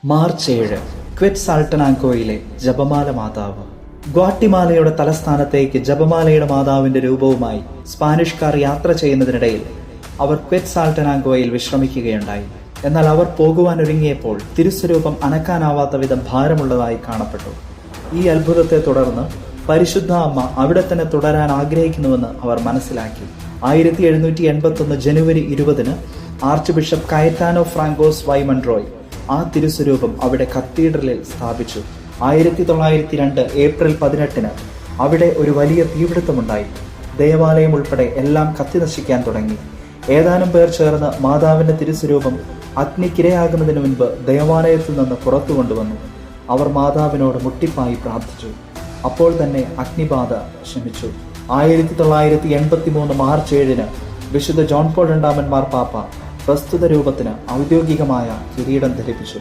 March 7 ക്വെറ്റ്സാൽട്ടനാങ്കോയിലെ ജപമാല മാതാവ്. ഗ്വാട്ടിമാലയുടെ തലസ്ഥാനത്തേക്ക് ജപമാലയുടെ മാതാവിന്റെ രൂപവുമായി സ്പാനിഷ്കാർ യാത്ര ചെയ്യുന്നതിനിടയിൽ അവർ ക്വെറ്റ്സാൽട്ടനാങ്കോയിൽ വിശ്രമിക്കുകയുണ്ടായി. എന്നാൽ അവർ പോകുവാനൊരുങ്ങിയപ്പോൾ തിരുസ്വരൂപം അനക്കാനാവാത്ത വിധം ഭാരമുള്ളതായി കാണപ്പെട്ടു. ഈ അത്ഭുതത്തെ തുടർന്ന് പരിശുദ്ധ അമ്മ അവിടെ തന്നെ തുടരാൻ ആഗ്രഹിക്കുന്നുവെന്ന് അവർ മനസ്സിലാക്കി. 1781 ജനുവരി 20 ആർച്ച് ബിഷപ്പ് കയറ്റാനോ ഫ്രാങ്കോസ് വൈമൺറോയ് ആ തിരുസ്വരൂപം അവിടെ കത്തീഡ്രലിൽ സ്ഥാപിച്ചു. 1902 ഏപ്രിൽ 18 അവിടെ ഒരു വലിയ തീപിടുത്തമുണ്ടായി. ദേവാലയം ഉൾപ്പെടെ എല്ലാം കത്തിനശിക്കാൻ തുടങ്ങി. ഏതാനും പേർ ചേർന്ന് മാതാവിന്റെ തിരുസ്വരൂപം അഗ്നിക്കിരയാകുന്നതിന് മുൻപ് ദേവാലയത്തിൽ നിന്ന് പുറത്തു കൊണ്ടുവന്നു. അവർ മാതാവിനോട് മുട്ടിപ്പായി പ്രാർത്ഥിച്ചു. അപ്പോൾ തന്നെ അഗ്നിബാധ ശമിച്ചു. 1983 മാർച്ച് 7 വിശുദ്ധ ജോൺ പോൾ II മാർപ്പാപ്പ പ്രസ്തുത രൂപത്തിന് ഔദ്യോഗികമായ കിരീടം ധരിപ്പിച്ചു.